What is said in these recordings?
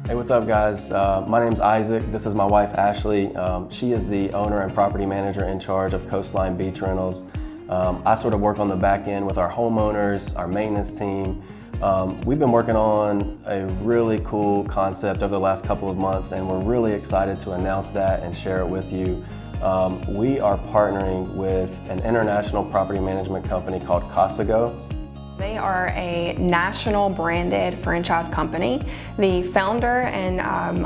Hey, what's up guys? My name's Isaac. This is my wife Ashley. She is the owner and property manager in charge of Coastline Beach Rentals. I sort of work on the back end with our homeowners, our maintenance team. We've been working on a really cool concept over the last couple of months, and we're really excited to announce that and share it with you. We are partnering with an international property management company called Casago. They are a national branded franchise company. The founder and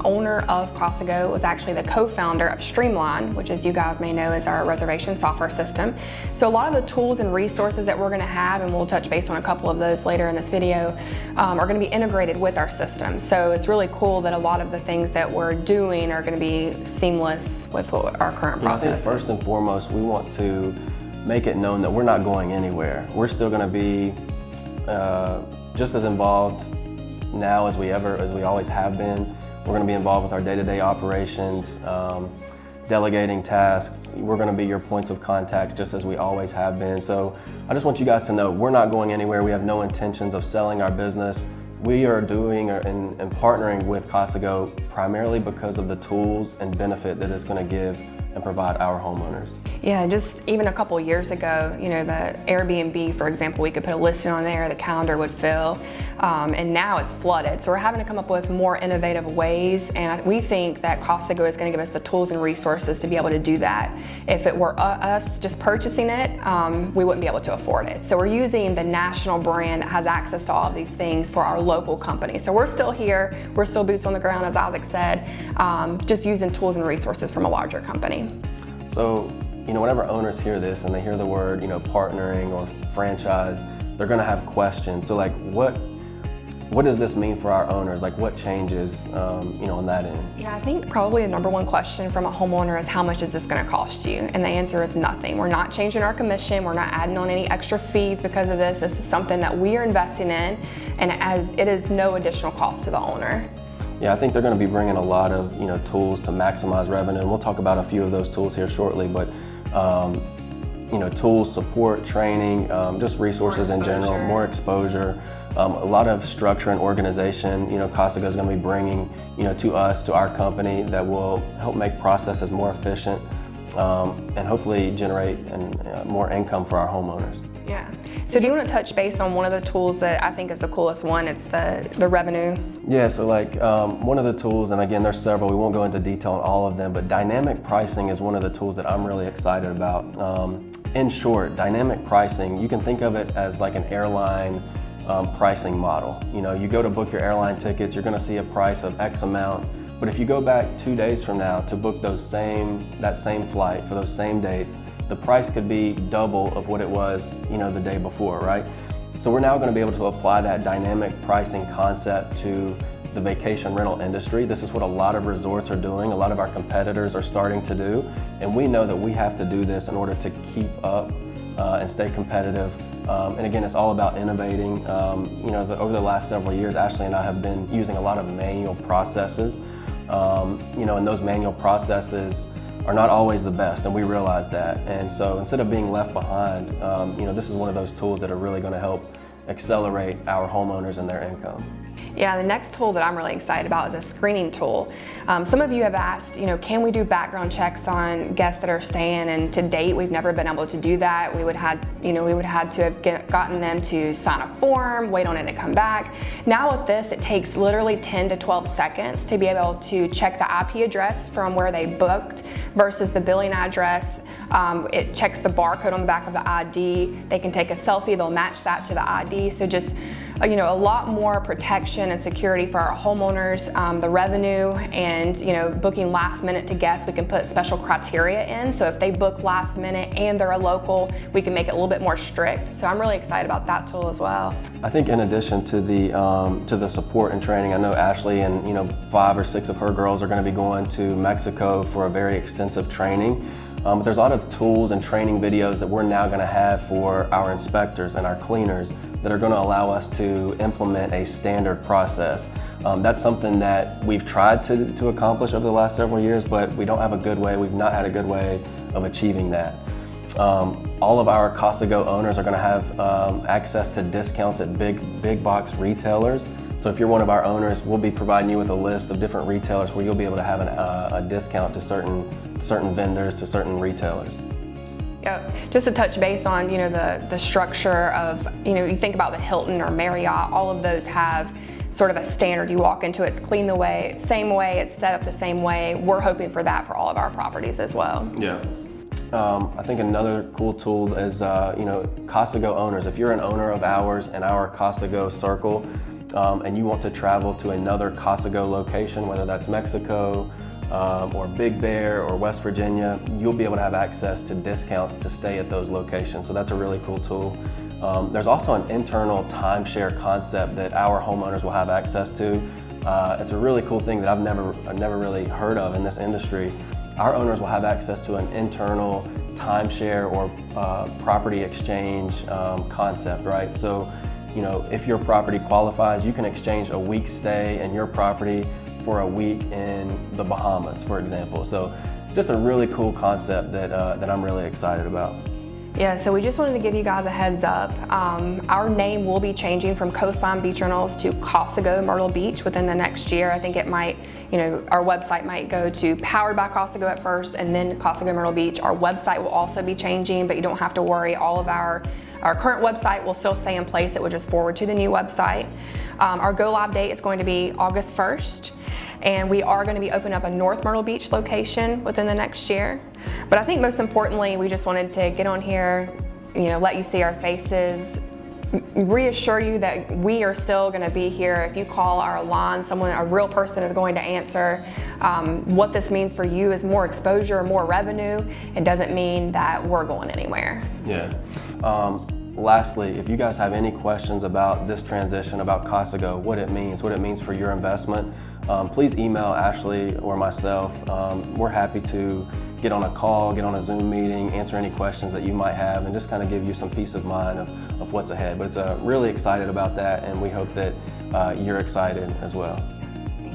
owner of Casago was actually the co-founder of Streamline, which, as you guys may know, is our reservation software system. So a lot of the tools and resources that we're going to have, and we'll touch base on a couple of those later in this video, are going to be integrated with our system. So it's really cool that a lot of the things that we're doing are going to be seamless with our current process. I think first and foremost, we want to make it known that we're not going anywhere. We're still going to be just as involved now as we always have been. We're going to be involved with our day-to-day operations, delegating tasks. We're going to be your points of contact just as we always have been. So I just want you guys to know we're not going anywhere. We have no intentions of selling our business. We are doing and partnering with Casago primarily because of the tools and benefit that it's going to give and provide our homeowners. Yeah, just even a couple of years ago, you know, the Airbnb, for example, we could put a listing on there, the calendar would fill, and now it's flooded. So we're having to come up with more innovative ways, and we think that Casago is going to give us the tools and resources to be able to do that. If it were us just purchasing it, we wouldn't be able to afford it. So we're using the national brand that has access to all of these things for our local company. So we're still here, we're still boots on the ground, as Isaac said, just using tools and resources from a larger company. So, you know, whenever owners hear this and they hear the word, you know, partnering or franchise, they're going to have questions. So, like, what does this mean for our owners? Like, what changes, you know, on that end? Yeah, I think probably the number one question from a homeowner is, how much is this going to cost you? And the answer is nothing. We're not changing our commission. We're not adding on any extra fees because of this. This is something that we are investing in, and as it is no additional cost to the owner. Yeah, I think they're going to be bringing a lot of, you know, tools to maximize revenue, and we'll talk about a few of those tools here shortly. But you know, tools, support, training, just resources in general, more exposure, a lot of structure and organization. You know, Casago is going to be bringing, you know, to us, to our company, that will help make processes more efficient and hopefully generate more income for our homeowners. Yeah. So do you want to touch base on one of the tools that I think is the coolest one? It's the revenue. Yeah, so like one of the tools, and again, there's several, we won't go into detail on all of them, but dynamic pricing is one of the tools that I'm really excited about. In short, dynamic pricing, you can think of it as like an airline pricing model. You know, you go to book your airline tickets, you're going to see a price of X amount, but if you go back 2 days from now to book that same flight for those same dates, the price could be double of what it was, you know, the day before, right? So we're now going to be able to apply that dynamic pricing concept to the vacation rental industry. This is what a lot of resorts are doing, a lot of our competitors are starting to do, and we know that we have to do this in order to keep up and stay competitive. And again, it's all about innovating. You know, over the last several years, Ashley and I have been using a lot of manual processes, you know, and those manual processes are not always the best, and we realize that. And so instead of being left behind, you know, this is one of those tools that are really going to help accelerate our homeowners and their income. Yeah, the next tool that I'm really excited about is a screening tool. Some of you have asked, you know, can we do background checks on guests that are staying? And to date, we've never been able to do that. We would have to have gotten them to sign a form, wait on it to come back. Now with this, it takes literally 10 to 12 seconds to be able to check the IP address from where they booked versus the billing address. It checks the barcode on the back of the ID. They can take a selfie, they'll match that to the ID. So just, you know, a lot more protection and security for our homeowners, the revenue, and, you know, booking last minute to guests. We can put special criteria in, so if they book last minute and they're a local, we can make it a little bit more strict. So I'm really excited about that tool as well. I think in addition to the support and training, I know Ashley and, you know, 5 or 6 of her girls are going to be going to Mexico for a very extensive training. But there's a lot of tools and training videos that we're now going to have for our inspectors and our cleaners that are going to allow us to implement a standard process. That's something that we've tried to accomplish over the last several years, but we don't have a good way. We've not had a good way of achieving that. All of our Casago owners are going to have access to discounts at big box retailers. So if you're one of our owners, we'll be providing you with a list of different retailers where you'll be able to have a discount to certain vendors, to certain retailers. Yeah, just to touch base on, the structure of, you think about the Hilton or Marriott, all of those have sort of a standard. You walk into it, it's clean same way, it's set up the same way. We're hoping for that for all of our properties as well. Yeah. I think another cool tool is, Casago owners. If you're an owner of ours in our Casago circle, and you want to travel to another Casago location, whether that's Mexico, or Big Bear or West Virginia, you'll be able to have access to discounts to stay at those locations. So that's a really cool tool. There's also an internal timeshare concept that our homeowners will have access to. It's a really cool thing that I've never really heard of in this industry. Our owners will have access to an internal timeshare or property exchange concept, right? So, if your property qualifies, you can exchange a week's stay in your property for a week in the Bahamas, for example. So just a really cool concept that I'm really excited about. Yeah, so we just wanted to give you guys a heads up. Our name will be changing from Coastline Beach Rentals to Casago Myrtle Beach within the next year. I think it might, our website might go to Powered by Casago at first and then Casago Myrtle Beach. Our website will also be changing, but you don't have to worry. All of our current website will still stay in place. It will just forward to the new website. Our go live date is going to be August 1st. And we are going to be opening up a North Myrtle Beach location within the next year. But I think most importantly, we just wanted to get on here, let you see our faces, reassure you that we are still going to be here. If you call our line, a real person is going to answer. What this means for you is more exposure, more revenue. It doesn't mean that we're going anywhere. Yeah. Lastly, if you guys have any questions about this transition, about Casago, what it means for your investment, please email Ashley or myself. We're happy to get on a call, get on a Zoom meeting, answer any questions that you might have, and just kind of give you some peace of mind of what's ahead. But it's really excited about that, and we hope that you're excited as well.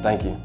Thank you.